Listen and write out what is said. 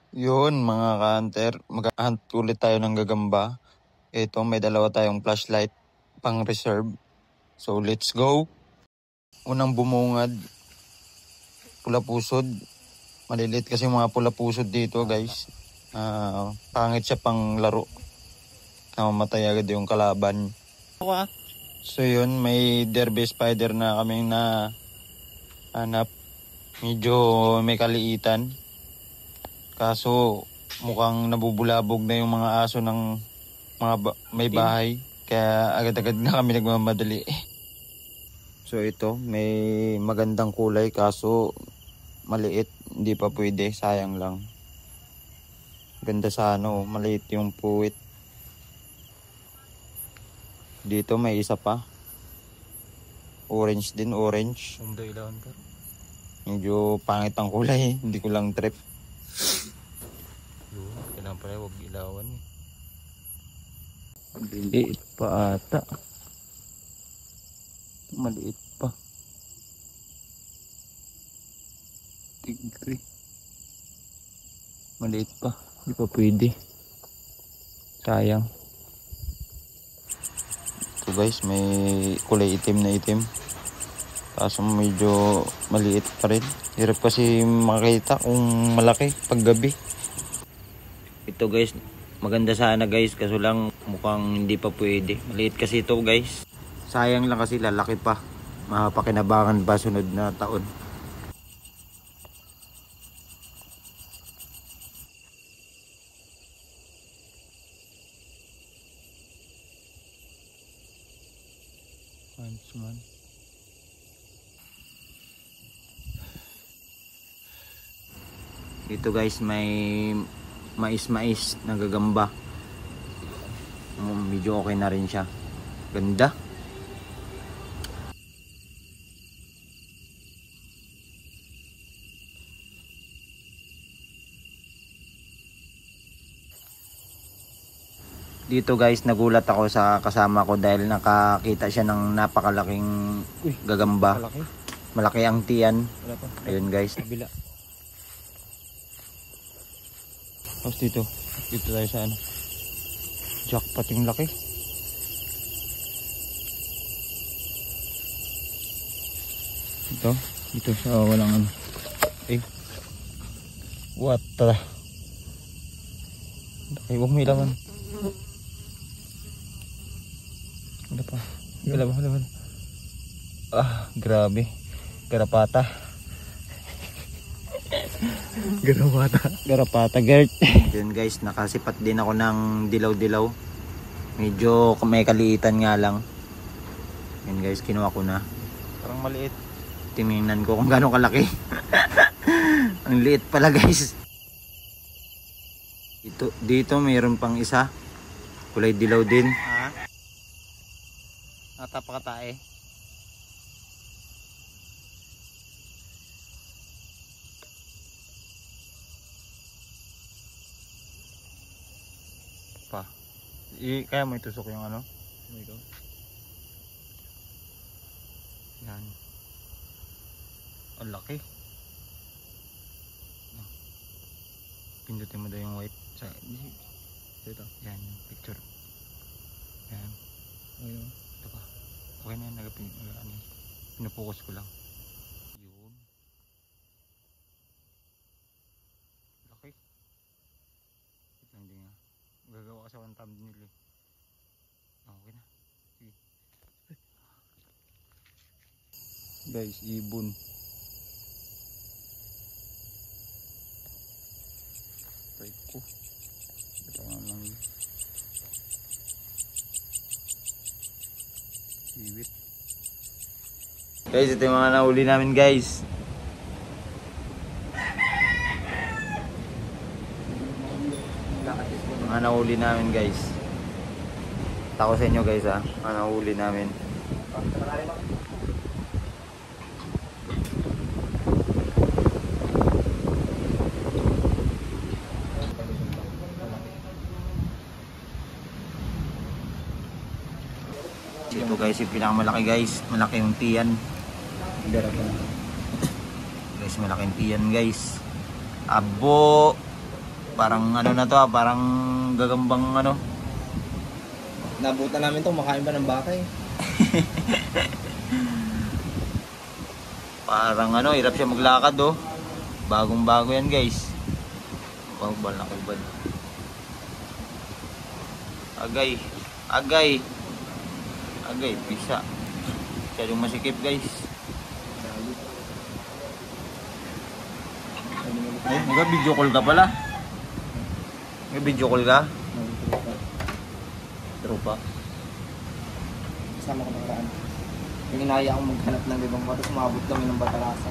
Yun mga ka-hunter, mag-hunt ulit tayo ng gagamba. Ito, may dalawa tayong flashlight pang reserve. So let's go. Unang bumungad, pula pusod. Maliliit kasi mga pula pusod dito guys. Pangit siya pang laro. Namamatay agad yung kalaban. So yun, may derby spider na kaming na hanap. Medyo may kaliitan. Kaso mukhang nabubulabog na yung mga aso ng mga may bahay. Kaya agad-agad na kami nagmamadali. So ito, may magandang kulay kaso maliit. Hindi pa pwede, sayang lang. Ganda sa maliit yung puwit. Dito may isa pa. Orange din, orange. Medyo pangit ang kulay, hindi ko lang trip. Kailangan pala huwag ilawan eh. Maliit pa ata. Maliit pa. Tigre. Maliit pa. Hindi pa pwede. Sayang. Ito guys, may kulay itim na itim. Kaso medyo maliit pa rin. Hirap kasi makita kung malaki pag gabi. Ito guys, maganda sana guys, kaso lang mukhang hindi pa pwede. Maliit kasi ito guys. Sayang lang kasi lalaki pa. Mapakinabangan pa sunod na taon. Huntsman. Dito guys may mais na gagamba. Medyo okay na rin siya. Ganda. Dito guys nagulat ako sa kasama ko dahil nakakita siya ng napakalaking gagamba. Malaki ang tiyan. Ayun guys. Tapos dito tayo sa jackpot yung laki. Dito sa walang what the laki, huwag may laman. Wala. Grabe. Garapata Gert. Yun guys, nakasipat din ako ng dilaw-dilaw. Medyo may kaliitan nga lang. Yun guys, kinuha ko na. Parang maliit. Tingnan ko kung gaano kalaki. Ang liit pala guys. Dito mayroon pang isa. Kulay dilaw din. Natapakatae. Kaya mo itusok yung yan. Ang laki. Pindutin mo daw yung white sa ito. Yan yung picture. Yan. Ito pa. Okay na yan. Pinupokus ko lang. Yun. Laki. Hindi nga. Gagawa ka sa one thumbnail eh. Okay na. Sige. Guys, ibon. Try ko. Ito nga lang yun. Iwit. Guys, ito yung mga nahuli namin guys. Mga nahuli namin guys. Tako sa inyo guys mga nahuli namin. Ito guys yung pinakamalaki guys. Malaki yung tiyan. Guys, malaki yung tiyan guys. Abo. Parang ano na to parang gagambang ano. Nabutan namin to, makain pa ng baka eh. Parang ano, hirap siya maglakad oh. Bagong bago yan guys. Bal na kubal. Agay. Agay, pisa. Masyadong masikip guys. Ay, nag-video call ka pala. Nag-video call ka? Tropa. Kasama ko ng raan. Yung inaya akong maghanap ng ibang bato, sumabot kami ng Batarasan.